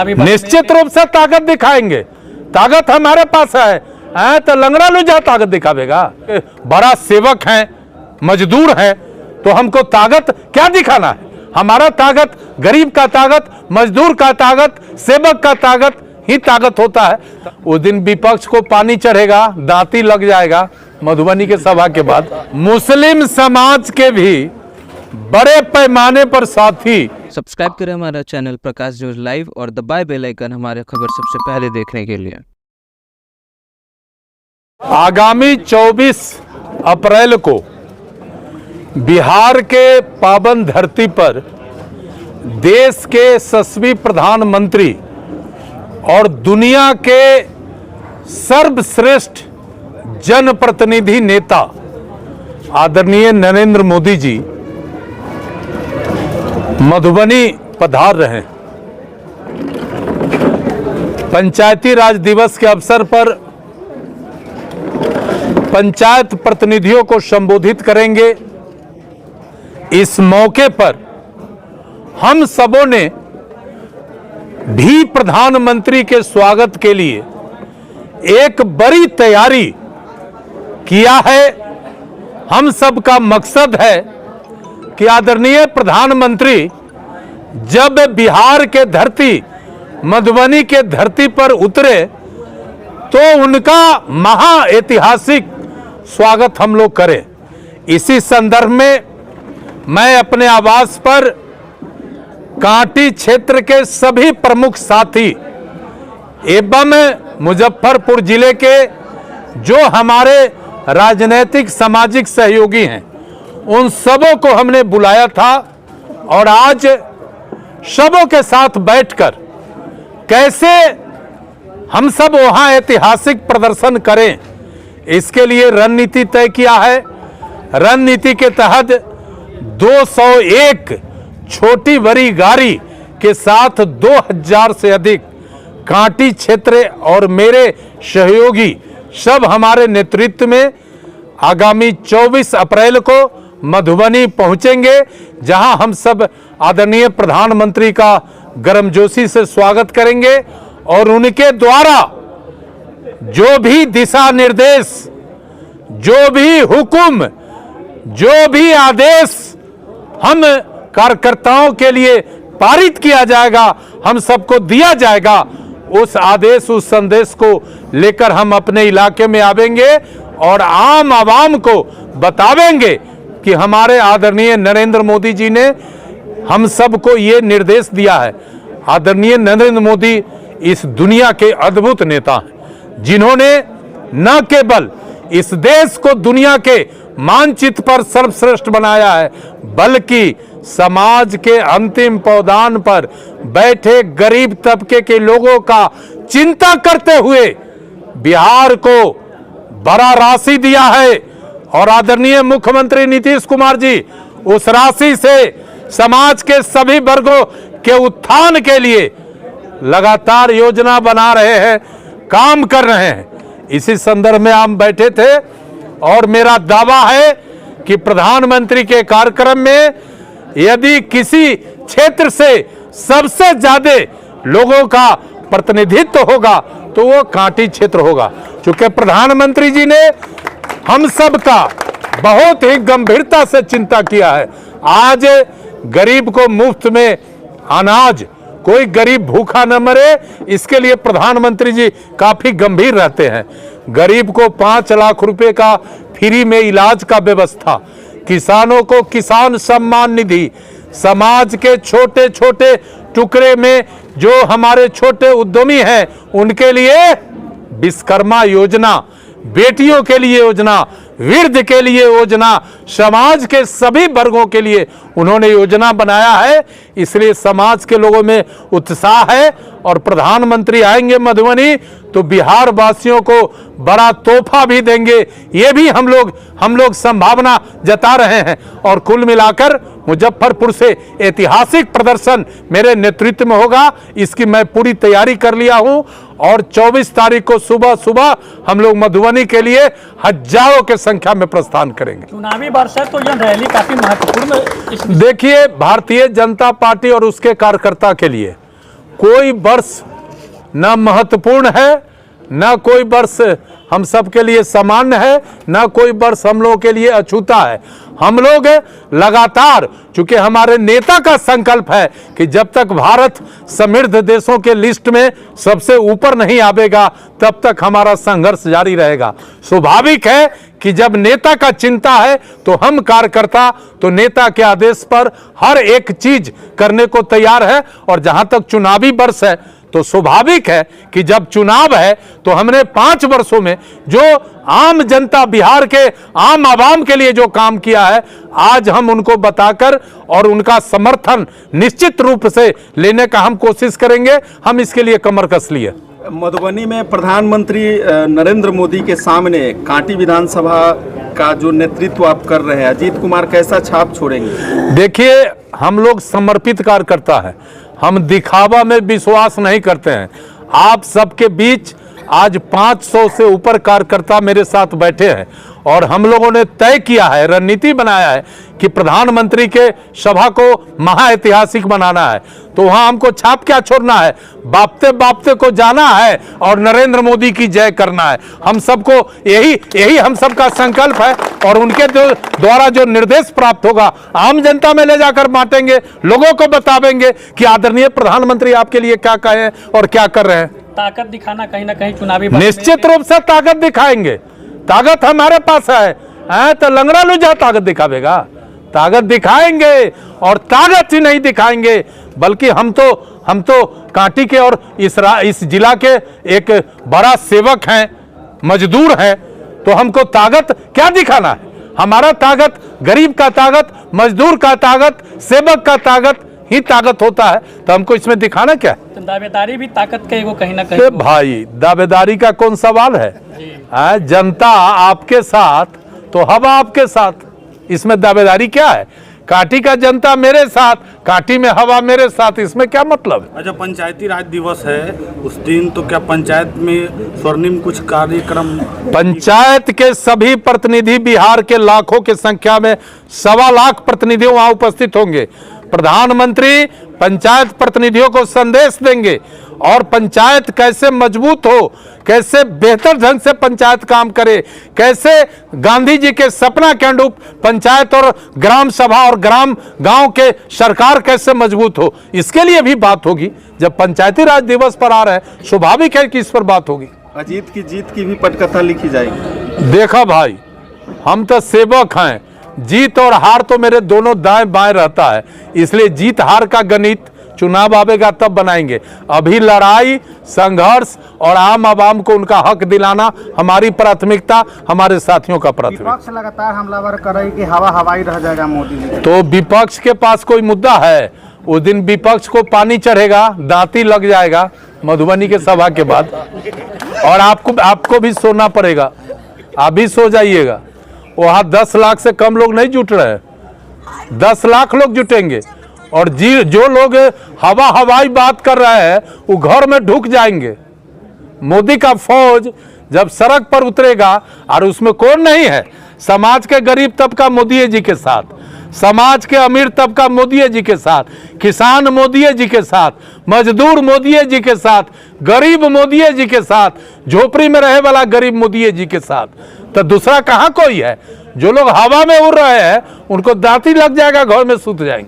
निश्चित रूप से ताकत दिखाएंगे। ताकत हमारे पास है तो लंगड़ा लुझा ताकत दिखावेगा। बड़ा सेवक है, मजदूर है, तो हमको ताकत क्या दिखाना है? हमारा ताकत गरीब का ताकत, मजदूर का ताकत, सेवक का ताकत ही ताकत होता है। उस दिन विपक्ष को पानी चढ़ेगा, दांती लग जाएगा। मधुबनी के सभा के बाद मुस्लिम समाज के भी बड़े पैमाने पर साथी। सब्सक्राइब करें हमारा चैनल प्रकाश न्यूज लाइव और दबाए बेल आइकन हमारे खबर सबसे पहले देखने के लिए। आगामी 24 अप्रैल को बिहार के पावन धरती पर देश के यशस्वी प्रधानमंत्री और दुनिया के सर्वश्रेष्ठ जनप्रतिनिधि नेता आदरणीय नरेंद्र मोदी जी मधुबनी पधार रहे हैं। पंचायती राज दिवस के अवसर पर पंचायत प्रतिनिधियों को संबोधित करेंगे। इस मौके पर हम सबों ने भी प्रधानमंत्री के स्वागत के लिए एक बड़ी तैयारी किया है। हम सब का मकसद है कि आदरणीय प्रधानमंत्री जब बिहार के धरती मधुबनी के धरती पर उतरे तो उनका महाऐतिहासिक स्वागत हम लोग करें। इसी संदर्भ में मैं अपने आवास पर कांटी क्षेत्र के सभी प्रमुख साथी एवं मुजफ्फरपुर जिले के जो हमारे राजनीतिक सामाजिक सहयोगी हैं उन सबों को हमने बुलाया था और आज सबों के साथ बैठकर कैसे हम सब वहां ऐतिहासिक प्रदर्शन करें, इसके लिए रणनीति तय किया है। रणनीति के तहत 201 छोटी बड़ी गाड़ी के साथ 2000 से अधिक कांटी क्षेत्र और मेरे सहयोगी सब हमारे नेतृत्व में आगामी 24 अप्रैल को मधुबनी पहुंचेंगे, जहां हम सब आदरणीय प्रधानमंत्री का गर्मजोशी से स्वागत करेंगे और उनके द्वारा जो भी दिशा निर्देश, जो भी हुक्म, जो भी आदेश हम कार्यकर्ताओं के लिए पारित किया जाएगा, हम सबको दिया जाएगा, उस आदेश उस संदेश को लेकर हम अपने इलाके में आवेंगे और आम आवाम को बतावेंगे कि हमारे आदरणीय नरेंद्र मोदी जी ने हम सबको ये निर्देश दिया है। आदरणीय नरेंद्र मोदी इस दुनिया के अद्भुत नेता हैं, जिन्होंने न केवल इस देश को दुनिया के मानचित्र पर सर्वश्रेष्ठ बनाया है, बल्कि समाज के अंतिम पावदान पर बैठे गरीब तबके के लोगों का चिंता करते हुए बिहार को बड़ा राशि दिया है। और आदरणीय मुख्यमंत्री नीतीश कुमार जी उस राशि से समाज के सभी वर्गों के उत्थान के लिए लगातार योजना बना रहे हैं, काम कर रहे हैं। इसी संदर्भ में हम बैठे थे और मेरा दावा है कि प्रधानमंत्री के कार्यक्रम में यदि किसी क्षेत्र से सबसे ज्यादा लोगों का प्रतिनिधित्व होगा तो वो कांटी क्षेत्र होगा, क्योंकि प्रधानमंत्री जी ने हम सब का बहुत ही गंभीरता से चिंता किया है। आज गरीब को मुफ्त में अनाज, कोई गरीब भूखा न मरे, इसके लिए प्रधानमंत्री जी काफी गंभीर रहते हैं। गरीब को 5 लाख रुपए का फ्री में इलाज का व्यवस्था, किसानों को किसान सम्मान निधि, समाज के छोटे छोटे टुकड़े में जो हमारे छोटे उद्यमी हैं उनके लिए विश्वकर्मा योजना, बेटियों के लिए योजना, वृद्ध के लिए योजना, समाज के सभी वर्गों के लिए उन्होंने योजना बनाया है। इसलिए समाज के लोगों में उत्साह है और प्रधानमंत्री आएंगे मधुबनी तो बिहार वासियों को बड़ा तोहफा भी देंगे, ये भी हम लोग संभावना जता रहे हैं। और कुल मिलाकर मुजफ्फरपुर से ऐतिहासिक प्रदर्शन मेरे नेतृत्व में होगा, इसकी मैं पूरी तैयारी कर लिया हूं। और 24 तारीख को सुबह सुबह हम लोग मधुबनी के लिए हजारों के संख्या में प्रस्थान करेंगे। चुनावी वर्ष है तो यह रैली काफी महत्वपूर्ण। देखिए, भारतीय जनता पार्टी और उसके कार्यकर्ता के लिए कोई वर्ष न महत्वपूर्ण है, न कोई वर्ष हम सब के लिए सामान्य है, न कोई वर्ष हम लोगों के लिए अछूता है। हम लोग लगातार, चूंकि हमारे नेता का संकल्प है कि जब तक भारत समृद्ध देशों के लिस्ट में सबसे ऊपर नहीं आवेगा तब तक हमारा संघर्ष जारी रहेगा। स्वाभाविक है कि जब नेता का चिंता है तो हम कार्यकर्ता तो नेता के आदेश पर हर एक चीज करने को तैयार है। और जहां तक चुनावी वर्ष है तो स्वाभाविक है कि जब चुनाव है तो हमने 5 वर्षों में जो आम जनता, बिहार के आम आवाम के लिए जो काम किया है, आज हम उनको बताकर और उनका समर्थन निश्चित रूप से लेने का हम कोशिश करेंगे। हम इसके लिए कमर कस लिए। मधुबनी में प्रधानमंत्री नरेंद्र मोदी के सामने कांटी विधानसभा का जो नेतृत्व आप कर रहे हैं, अजीत कुमार कैसा छाप छोड़ेंगे? देखिए, हम लोग समर्पित कार्यकर्ता हैं, हम दिखावा में विश्वास नहीं करते हैं। आप सबके बीच आज 500 से ऊपर कार्यकर्ता मेरे साथ बैठे हैं और हम लोगों ने तय किया है, रणनीति बनाया है कि प्रधानमंत्री के सभा को महाऐतिहासिक बनाना है। तो वहां हमको छाप क्या छोड़ना है, बापते बापते को जाना है और नरेंद्र मोदी की जय करना है। हम सबको यही हम सबका संकल्प है और उनके द्वारा जो निर्देश प्राप्त होगा आम जनता में ले जाकर बांटेंगे, लोगों को बतावेंगे कि आदरणीय प्रधानमंत्री आपके लिए क्या कहे और क्या कर रहे हैं। ताकत दिखाना कहीं ना कहीं चुनावी निश्चित रूप से ताकत दिखाएंगे। ताकत हमारे पास है तो लंगड़ा लुझा ताकत दिखावेगा? ताकत दिखाएंगे और ताकत ही नहीं दिखाएंगे बल्कि हम तो कांटी के और इस जिला के एक बड़ा सेवक हैं, मजदूर हैं, तो हमको ताकत क्या दिखाना है? हमारा ताकत गरीब का ताकत, मजदूर का ताकत, सेवक का ताकत ही ताकत होता है। तो हमको इसमें दिखाना क्या है? तो दावेदारी भी ताकत के वो कहीं ना कहीं भाई, दावेदारी का कौन सवाल है? जनता आपके साथ तो हवा आपके साथ, इसमें दावेदारी क्या है? कांटी का जनता मेरे साथ, कांटी में हवा मेरे साथ, इसमें क्या मतलब है? अच्छा, पंचायती राज दिवस है उस दिन, तो क्या पंचायत में स्वर्णिम कुछ कार्यक्रम? पंचायत के सभी प्रतिनिधि, बिहार के लाखों की संख्या में 1.25 लाख प्रतिनिधि वहां उपस्थित होंगे। प्रधानमंत्री पंचायत प्रतिनिधियों को संदेश देंगे और पंचायत कैसे मजबूत हो, कैसे बेहतर ढंग से पंचायत काम करे, कैसे गांधी जी के सपना के अनुरूप पंचायत और ग्राम सभा और ग्राम गांव के सरकार कैसे मजबूत हो, इसके लिए भी बात होगी। जब पंचायती राज दिवस पर आ रहा है, स्वाभाविक है कि इस पर बात होगी। अजीत की जीत की भी पटकथा लिखी जाएगी। देखा भाई, हम तो सेवक हैं, जीत और हार तो मेरे दोनों दाएं बाएं रहता है, इसलिए जीत हार का गणित चुनाव आवेगा तब बनाएंगे। अभी लड़ाई, संघर्ष और आम आवाम को उनका हक दिलाना हमारी प्राथमिकता, हमारे साथियों का प्राथमिकता। विपक्ष लगातार हमलावर कर रही कि हवा हवाई रह जाएगा मोदी जी। तो विपक्ष के पास कोई मुद्दा है? उस दिन विपक्ष को पानी चढ़ेगा, दांती लग जाएगा मधुबनी के सभा के बाद, और आपको भी सोना पड़ेगा। आप भी सो जाइएगा। वहां 10 लाख से कम लोग नहीं जुट रहे, 10 लाख लोग जुटेंगे और जो लोग हवा हवाई बात कर रहे हैं वो घर में ढुक जाएंगे। मोदी का फौज जब सड़क पर उतरेगा, और उसमें कौन नहीं है? समाज के गरीब तबका मोदी जी के साथ, समाज के अमीर तबका मोदी जी के साथ, किसान मोदी जी के साथ, मजदूर मोदी जी के साथ, गरीब मोदी जी के साथ, झोपड़ी में रहे वाला गरीब मोदी जी के साथ। तो दूसरा कहां कोई है? जो लोग हवा में उड़ रहे हैं उनको दांती लग जाएगा, घर में सूत जाएंगे।